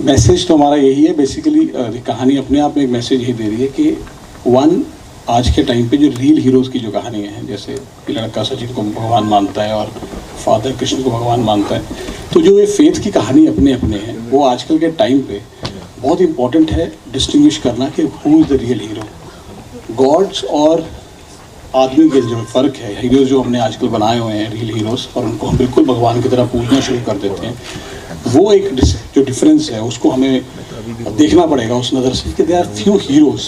Message तो हमारा यही है बेसिकली। कहानी अपने आप में एक मैसेज यही दे रही है कि वन, आज के टाइम पे जो रियल हीरोज़ की जो कहानियाँ हैं, जैसे लड़का सचिन को भगवान मानता है और फादर कृष्ण को भगवान मानता है, तो जो ये फेथ की कहानी अपने अपने हैं, वो आजकल के टाइम पे बहुत इंपॉर्टेंट है डिस्टिंग्विश करना कि who is the real hero. Gods और आदमी के जो फ़र्क है, हीरोज़ जो हमने आजकल बनाए हुए हैं रियल हीरोज़, और उनको हम बिल्कुल भगवान की तरह पूजना शुरू कर देते हैं, वो एक जो डिफरेंस है उसको हमें देखना पड़ेगा उस नज़र से कि they are few heroes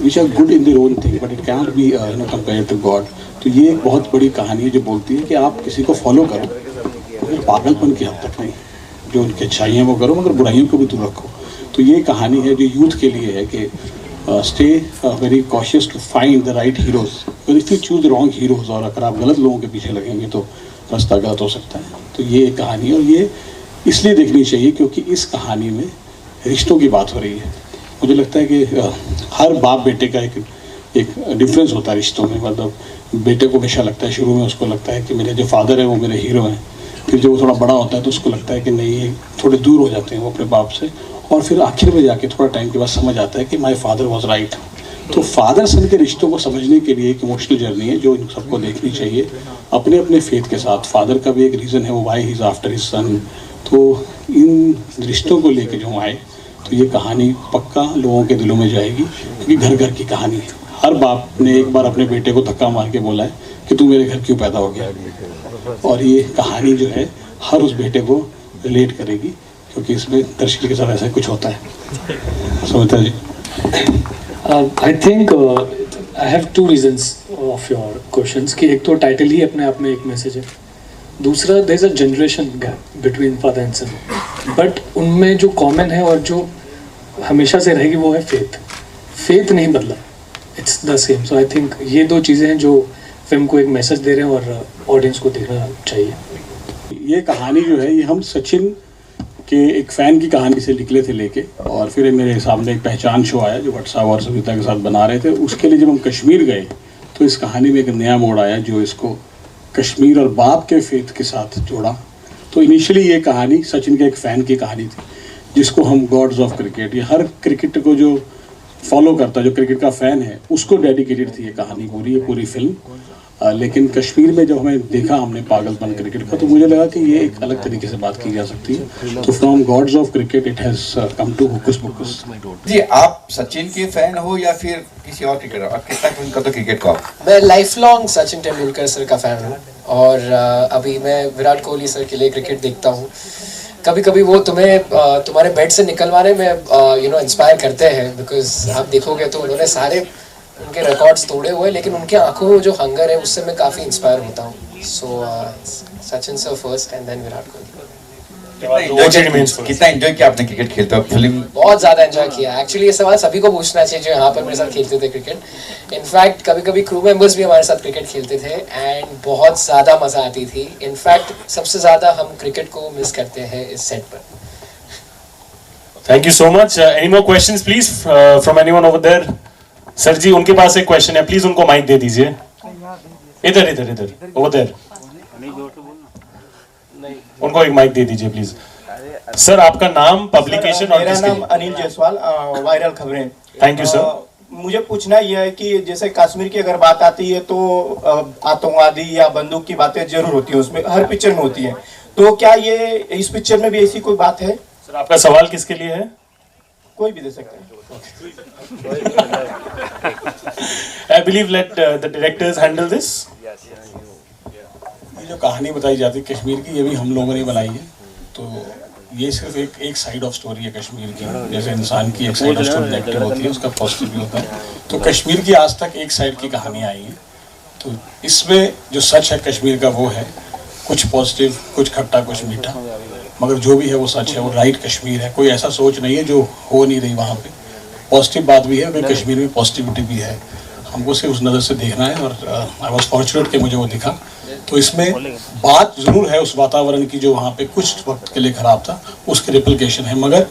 which are good in their own thing but it cannot be compared to god. तो ये एक बहुत बड़ी कहानी है जो बोलती है कि आप किसी को फॉलो करो मगर पागलपन की हद तक नहीं, जो उनकी अच्छाइयाँ वो करो मगर बुराइयों को भी दूर रखो। तो ये कहानी है जो यूथ के लिए है कि stay very cautious to find the right heroes. If you choose the wrong heroes, और अगर आप गलत लोगों के पीछे लगेंगे तो रास्ता गलत हो सकता है। तो ये एक कहानी है और ये इसलिए देखनी चाहिए क्योंकि इस कहानी में रिश्तों की बात हो रही है। मुझे लगता है कि हर बाप बेटे का एक डिफरेंस होता है रिश्तों में। मतलब बेटे को हमेशा लगता है, शुरू में उसको लगता है कि मेरे जो फादर है वो मेरे हीरो हैं, फिर जब वो थोड़ा बड़ा होता है तो उसको लगता है कि नहीं, ये थोड़े दूर हो जाते हैं वो अपने बाप से, और फिर आखिर में जाके थोड़ा टाइम के बाद समझ आता है कि माई फादर वॉज राइट। तो फादर सन के रिश्तों को समझने के लिए एक इमोशनल जर्नी है जो इन सबको देखनी चाहिए अपने अपने फेथ के साथ। फादर का भी एक रीज़न है वो why he is after his son. तो इन रिश्तों को लेके जो आए तो ये कहानी पक्का लोगों के दिलों में जाएगी, क्योंकि घर घर की कहानी है। हर बाप ने एक बार अपने बेटे को धक्का मार के बोला है कि तू मेरे घर क्यों पैदा हो गया, और ये कहानी जो है हर उस बेटे को रिलेट करेगी क्योंकि इसमें दर्शक के साथ ऐसा कुछ होता है। सुमित्रा जी। I think I have two reasons of your questions कि एक तो टाइटल ही अपने आप में एक मैसेज है, दूसरा there is a generation gap between father and son, but उनमें जो कॉमन है और जो हमेशा से रहेगी वो है फेथ नहीं बदला, it's the same. So I think ये दो चीज़ें हैं जो फिल्म को एक मैसेज दे रहे हैं और ऑडियंस को देखना चाहिए। ये कहानी जो है ये हम सचिन के एक फ़ैन की कहानी से निकले थे लेके, और फिर मेरे सामने एक पहचान शो आया जो भट्ट साहब और सविता के साथ बना रहे थे। उसके लिए जब हम कश्मीर गए तो इस कहानी में एक नया मोड़ आया जो इसको कश्मीर और बाप के फेथ के साथ जोड़ा। तो इनिशियली ये कहानी सचिन के एक फ़ैन की कहानी थी जिसको हम गॉड्स ऑफ क्रिकेट, ये हर क्रिकेट को जो फॉलो करता, जो क्रिकेट का फ़ैन है उसको डेडिकेटेड थी ये कहानी पूरी, ये पूरी फिल्म। लेकिन कश्मीर में जब हमें देखा हमने पागलपन क्रिकेट का, तो मुझे लगा कि ये एक अलग तरीके से बात की जा सकती है। तो from gods of cricket it has come to Hukus Bukus. जी, आप सचिन के फैन हो या फिर किसी और क्रिकेटर? आप कितना उनका तो क्रिकेट का? मैं life long Sachin Tendulkar sir का फ़ैन हूँ, और अभी मैं विराट कोहली सर के लिए क्रिकेट देखता हूँ। कभी कभी वो तुम्हारे बेड से निकलवाने में इंस्पायर करते हैं, बिकॉज आप देखोगे तो उन्होंने सारे उनके रिकॉर्ड्स तोड़े हुए, लेकिन उनके आंखों में जो हंगर है उससे मैं काफ़ी इंस्पायर होता हूँ। So Sachin sir first and then Virat Kohli. कितना एंजॉय किया आपने क्रिकेट खेलते हुए फिल्म? बहुत ज़्यादा एंजॉय किया। एक्चुअली ये सवाल सभी को पूछना चाहिए जो यहाँ पर मेरे साथ खेलते थे क्रिकेट। इनफैक्ट कभी कभी क्रू मेंबर्स भी हमारे साथ क्रिकेट खेलते थे एंड बहुत ज़्यादा मज़ा आती थी। इनफैक्ट सबसे ज़्यादा हम क्रिकेट को मिस करते हैं इस सेट पर। Thank you so much. Any more questions please from anyone over there? Sir ji, उनके पास एक क्वेश्चन है, प्लीज उनको माइक दे दीजिए। इधर इधर इधर ओवर देयर, उनको एक माइक दे दीजिए प्लीज। सर, आपका नाम, पब्लिकेशन और मेरा नाम अनिल जायसवाल, वायरल खबरें। Thank you sir. मुझे पूछना यह है कि जैसे कश्मीर की अगर बात आती है तो आतंकवादी या बंदूक की बातें जरूर होती है, उसमें हर पिक्चर में होती है। तो क्या ये इस पिक्चर में भी ऐसी कोई बात है? सर, आपका सवाल किसके लिए है? कोई भी दे सकता है। I believe let the directors handle this. ये जो कहानी बताई जाती है कश्मीर की, ये भी हम लोगों ने बनाई है। तो ये सिर्फ एक साइड ऑफ स्टोरी है कश्मीर की। जैसे इंसान की एक साइड ऑफ स्टोरी नेगेटिव होती है, उसका पॉजिटिव भी होता है। तो कश्मीर की आज तक एक साइड की कहानी आई है। तो इसमें जो सच है कश्मीर का वो है, कुछ पॉजिटिव, कुछ खट्टा, कुछ मीठा, मगर जो भी है वो सच है, वो राइट कश्मीर है। कोई ऐसा सोच नहीं है जो हो नहीं रही वहाँ पे। पॉजिटिव बात भी है, फिर कश्मीर में पॉजिटिविटी भी है। हमको सिर्फ उस नज़र से देखना है, और आई वॉज फॉर्चुनेट कि मुझे वो दिखा। तो इसमें बात ज़रूर है उस वातावरण की जो वहाँ पे कुछ वक्त के लिए ख़राब था, उसके रिप्लिकेशन है, मगर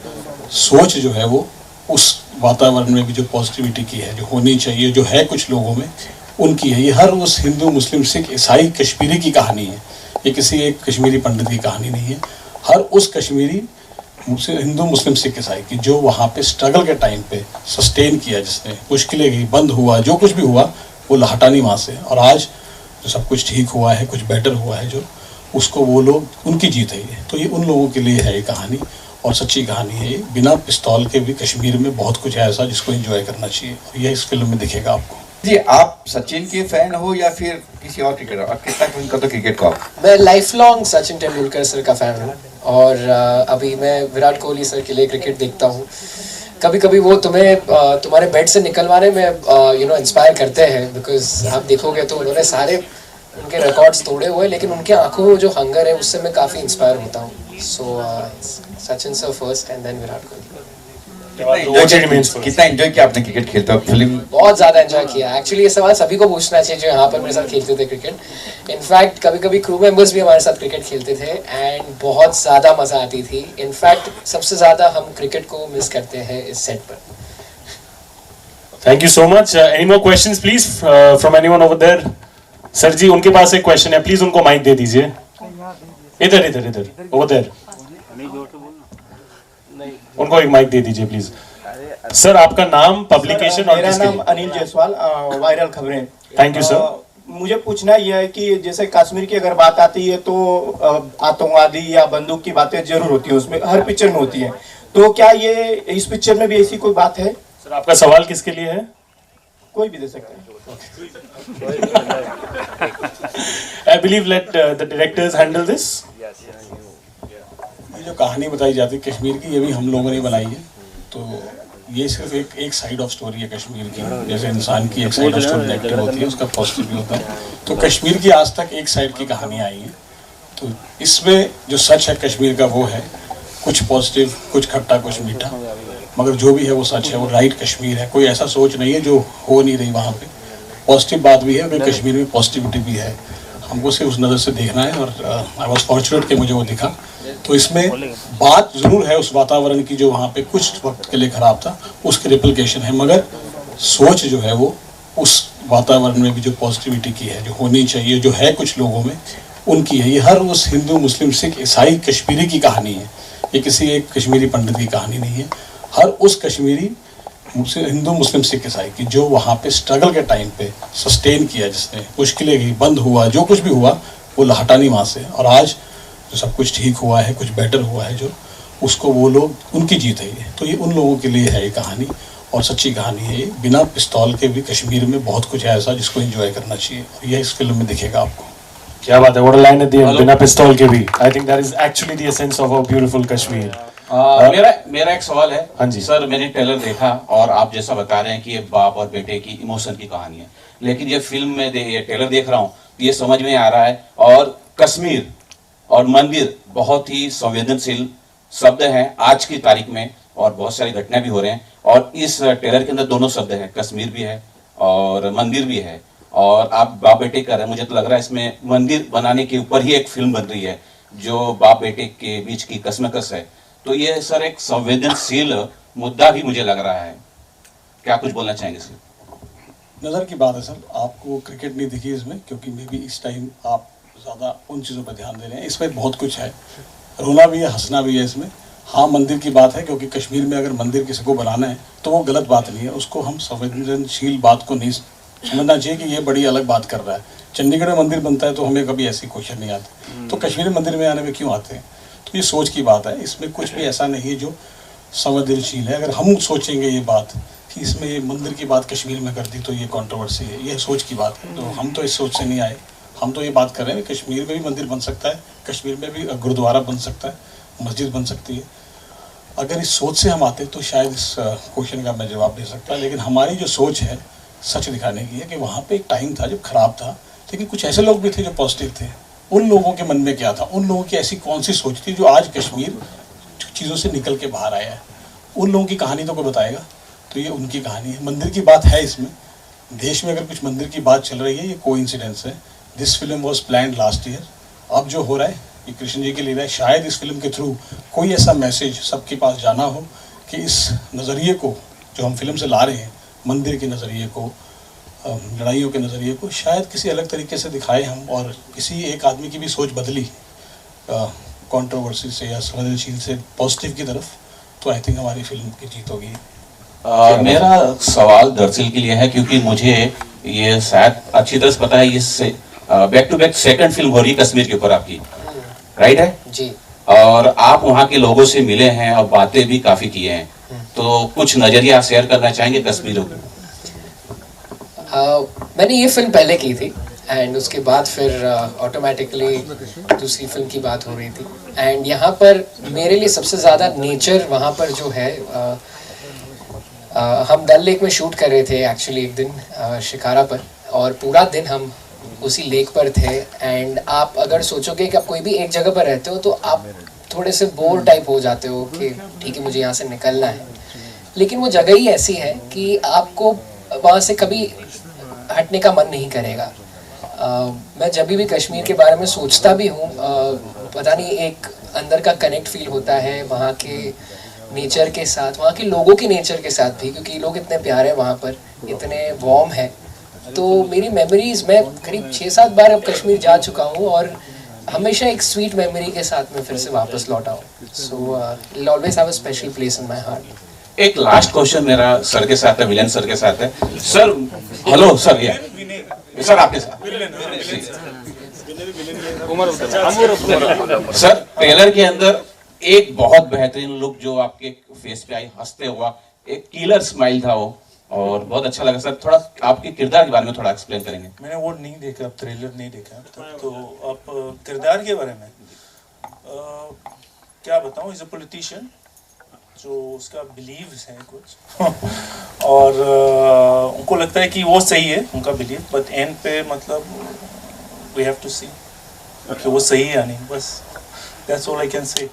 सोच जो है वो उस वातावरण में भी जो पॉजिटिविटी की है, जो होनी चाहिए, जो है कुछ लोगों में, उनकी है। ये हर उस हिंदू, मुस्लिम, सिख, ईसाई, कश्मीरी की कहानी है। ये किसी एक कश्मीरी पंडित की कहानी नहीं है। हर उस कश्मीरी हिंदू मुस्लिम सिख ईसाई की जो वहाँ पे स्ट्रगल के टाइम पे सस्टेन किया, जिसने मुश्किलें गई, बंद हुआ, जो कुछ भी हुआ वो हटा नहीं वहाँ से, और आज जो सब कुछ ठीक हुआ है, कुछ बेटर हुआ है, जो उसको वो लोग, उनकी जीत है ये। तो ये उन लोगों के लिए है ये कहानी, और सच्ची कहानी है ये। बिना पिस्तौल के भी कश्मीर में बहुत कुछ है ऐसा जिसको एंजॉय करना चाहिए, और यह इस फिल्म में दिखेगा आपको। जी, आप सचिन के फैन हो या फिर किसी और क्रिकेटर, और कितना उनका तो क्रिकेट का? मैं life long Sachin Tendulkar sir का फ़ैन हूँ, और अभी मैं विराट कोहली सर के लिए क्रिकेट देखता हूँ। कभी कभी वो तुम्हारे बेड से निकलवाने में इंस्पायर करते हैं, बिकॉज आप देखोगे तो उन्होंने सारे उनके रिकॉर्ड्स तोड़े हुए, लेकिन उनके आंखों में जो हंगर है उससे मैं काफ़ी इंस्पायर होता हूँ। So Sachin sir first and then Virat Kohli. कितना एंजॉय किया आपने क्रिकेट खेलते वक्त? फिल्म बहुत ज़्यादा एंजॉय किया। एक्चुअली ये सवाल सभी को पूछना चाहिए जो यहाँ पर मेरे साथ खेलते थे क्रिकेट। इनफैक्ट कभी कभी क्रू मेंबर्स भी हमारे साथ क्रिकेट खेलते थे, एंड बहुत ज़्यादा मज़ा आती थी। इनफैक्ट सबसे ज़्यादा हम क्रिकेट को मिस करते हैं इस सेट पर। Thank you so much. Any more questions please from anyone over there? Sir ji, उनके पास एक क्वेश्चन है, प्लीज उनको माइक दे दीजिए। इधर इधर इधर ओवर देयर, उनको एक माइक दे दीजिए प्लीज। सर, आपका नाम, पब्लिकेशन और मेरा किसके नाम लिए? अनिल जायसवाल, वायरल खबरें। Thank you sir. मुझे पूछना यह है कि जैसे कश्मीर की अगर बात आती है तो आतंकवादी या बंदूक की बातें जरूर होती है, उसमें हर पिक्चर में होती है। तो क्या ये इस पिक्चर में भी ऐसी कोई बात है? सर, आपका सवाल किसके लिए है? कोई भी दे सकता है। I believe let the directors handle this. ये जो कहानी बताई जाती है कश्मीर की, ये भी हम लोगों ने बनाई है। तो ये सिर्फ एक साइड ऑफ स्टोरी है कश्मीर की। जैसे इंसान की एक साइड ऑफ स्टोरी नेगेटिव होती है, उसका पॉजिटिव भी होता है। तो कश्मीर की आज तक एक साइड की कहानी आई है। तो इसमें जो सच है कश्मीर का वो है, कुछ पॉजिटिव, कुछ खट्टा, कुछ मीठा, मगर जो भी है वो सच है, वो राइट कश्मीर है। कोई ऐसा सोच नहीं है जो हो नहीं रही वहाँ पे। पॉजिटिव बात भी है, क्योंकि कश्मीर में पॉजिटिविटी भी है। हमको सिर्फ उस नज़र से देखना है, और आई वॉज फॉर्चुनेट कि मुझे वो दिखा। तो इसमें बात ज़रूर है उस वातावरण की जो वहाँ पे कुछ वक्त के लिए ख़राब था, उसकी रिप्लिकेशन है, मगर सोच जो है वो उस वातावरण में भी जो पॉजिटिविटी की है, जो होनी चाहिए, जो है कुछ लोगों में, उनकी है। ये हर उस हिंदू, मुस्लिम, सिख, ईसाई, कश्मीरी की कहानी है। ये किसी एक कश्मीरी पंडित की कहानी नहीं है। हर उस कश्मीरी, हिंदू, मुस्लिम, सिख, ईसाई की जो वहाँ पे स्ट्रगल के टाइम पे सस्टेन किया, जिसने मुश्किलें गई, बंद हुआ, जो कुछ भी हुआ वो हटा नहीं वहाँ से, और आज जो सब कुछ ठीक हुआ है, कुछ बेटर हुआ है, जो उसको वो लोग, उनकी जीत है ये। तो ये उन लोगों के लिए है ये कहानी, और सच्ची कहानी है ये। बिना पिस्तौल के भी कश्मीर में बहुत कुछ है ऐसा जिसको एंजॉय करना चाहिए, और यह इस फिल्म में दिखेगा आपको। क्या बात है, what a line at the end, बिना पिस्तौल के भी। I think that is actually the essence of a beautiful Kashmir. मेरा एक सवाल है। हाँ जी सर, मैंने ट्रेलर देखा और आप जैसा बता रहे हैं कि ये बाप और बेटे की इमोशन की कहानी है, लेकिन ये फिल्म में ये ट्रेलर देख रहा हूँ, ये समझ में आ रहा है। और कश्मीर और मंदिर बहुत ही संवेदनशील शब्द हैं आज की तारीख में, और बहुत सारी घटनाएं भी हो रहे हैं। और इस ट्रेलर के अंदर दोनों शब्द हैं, कश्मीर भी है और मंदिर भी है, और आप बाप बेटे कर रहे हैं। मुझे तो लग रहा है इसमें मंदिर बनाने के ऊपर ही एक फिल्म बन रही है, जो बाप बेटे के बीच की कश्मकश है। तो ये सर एक संवेदनशील मुद्दा भी मुझे लग रहा है। क्या कुछ बोलना चाहेंगे सर? नज़र की बात है सर। आपको क्रिकेट नहीं दिखी इसमें, क्योंकि मे बी इस टाइम आप ज़्यादा उन चीज़ों पर ध्यान दे रहे हैं। इसमें बहुत कुछ है, रोना भी है, हंसना भी है इसमें। हाँ, मंदिर की बात है, क्योंकि कश्मीर में अगर मंदिर किसी को बनाना है तो वो गलत बात नहीं है। उसको हम संवेदनशील बात को नहीं समझना चाहिए कि ये बड़ी अलग बात कर रहा है। चंडीगढ़ में मंदिर बनता है तो हमें कभी ऐसी क्वेश्चन नहीं आती, तो कश्मीर मंदिर में आने में क्यों आते हैं? तो ये सोच की बात है। इसमें कुछ भी ऐसा नहीं है जो संवेदनशील है। अगर हम सोचेंगे ये बात कि इसमें ये मंदिर की बात कश्मीर में कर दी तो ये कंट्रोवर्सी है, ये सोच की बात है। तो हम तो इस सोच से नहीं आए। हम तो ये बात कर रहे हैं कश्मीर में भी मंदिर बन सकता है, कश्मीर में भी गुरुद्वारा बन सकता है, मस्जिद बन सकती है। अगर इस सोच से हम आते तो शायद इस क्वेश्चन का मैं जवाब दे सकता। लेकिन हमारी जो सोच है सच दिखाने की है कि वहाँ पे एक टाइम था जब खराब था, लेकिन कुछ ऐसे लोग भी थे जो पॉजिटिव थे। उन लोगों के मन में क्या था, उन लोगों की ऐसी कौन सी सोच थी जो आज कश्मीर चीज़ों से निकल के बाहर आया है। उन लोगों की कहानी तो कोई बताएगा, तो ये उनकी कहानी है। मंदिर की बात है इसमें, देश में अगर कुछ मंदिर की बात चल रही है, ये कोइंसिडेंस है। This film was planned last year. अब जो हो रहा है ये कृष्ण जी के लिए है। शायद इस फिल्म के थ्रू कोई ऐसा मैसेज सबके पास जाना हो कि इस नज़रिए को जो हम फिल्म से ला रहे हैं, मंदिर के नज़रिए को, लड़ाइयों के नज़रिए को, शायद किसी अलग तरीके से दिखाए हम, और किसी एक आदमी की भी सोच बदली कंट्रोवर्सी से या संवेदनशील से पॉजिटिव की तरफ, तो आई थिंक हमारी फिल्म की जीत होगी। मेरा सवाल दरअसल के लिए है क्योंकि मुझे ये शायद अच्छी तरह से पता है, ये back to back second film हो रही है कश्मीर के ऊपर आपकी, राइट है जी। और आप वहाँ के लोगों से मिले हैं और बातें भी काफी किए हैं, तो कुछ नजरिया शेयर करना चाहेंगे कश्मीर को? मैंने ये फिल्म पहले की थी एंड उसके बाद फिर ऑटोमेटिकली दूसरी फिल्म की बात हो रही थी। एंड यहाँ पर मेरे लिए सबसे ज़्यादा नेचर वहाँ पर जो है, हम डल लेक में शूट कर रहे थे एक्चुअली एक दिन शिकारा पर, और पूरा दिन हम उसी लेक पर थे। एंड आप अगर सोचोगे कि आप कोई भी एक जगह पर रहते हो तो आप थोड़े से बोर टाइप हो जाते हो कि ठीक है मुझे यहाँ से निकलना है, लेकिन वो जगह ही ऐसी है कि आपको वहाँ से कभी हटने का मन नहीं करेगा। मैं जब भी कश्मीर के बारे में सोचता भी हूँ, पता नहीं एक अंदर का कनेक्ट फील होता है वहाँ के नेचर के साथ, वहाँ के लोगों के नेचर के साथ भी, क्योंकि लोग इतने प्यारे वहाँ पर, इतने वार्म है। तो मेरी मेमोरीज, मैं करीब 6-7 बार अब कश्मीर जा चुका हूँ और हमेशा एक स्वीट मेमोरी के साथ में फिर से वापस लौटा हूँ। So it always have a special place in my heart. एक लास्ट क्वेश्चन मेरा सर के साथ है, विलेन सर के साथ है। सर हेलो सर, ये सर आपके साथ सर, ट्रेलर के अंदर एक बहुत बेहतरीन लुक जो आपके फेस पे आई हंसते हुआ, एक किलर स्माइल था वो, और बहुत अच्छा लगा। सर थोड़ा आपके किरदार के बारे में थोड़ा एक्सप्लेन करेंगे? मैंने वो नहीं देखा, अब ट्रेलर नहीं देखा अब तक, तो आप किरदार के बारे में क्या बताऊं? इज अ पॉलिटिशियन जो उसका बिलीव्स है कुछ और उनको लगता है कि वो सही है उनका बिलीव, बट एंड पे मतलब वी हैव टू सी कि वो सही है या नहीं, बस that's all I can say.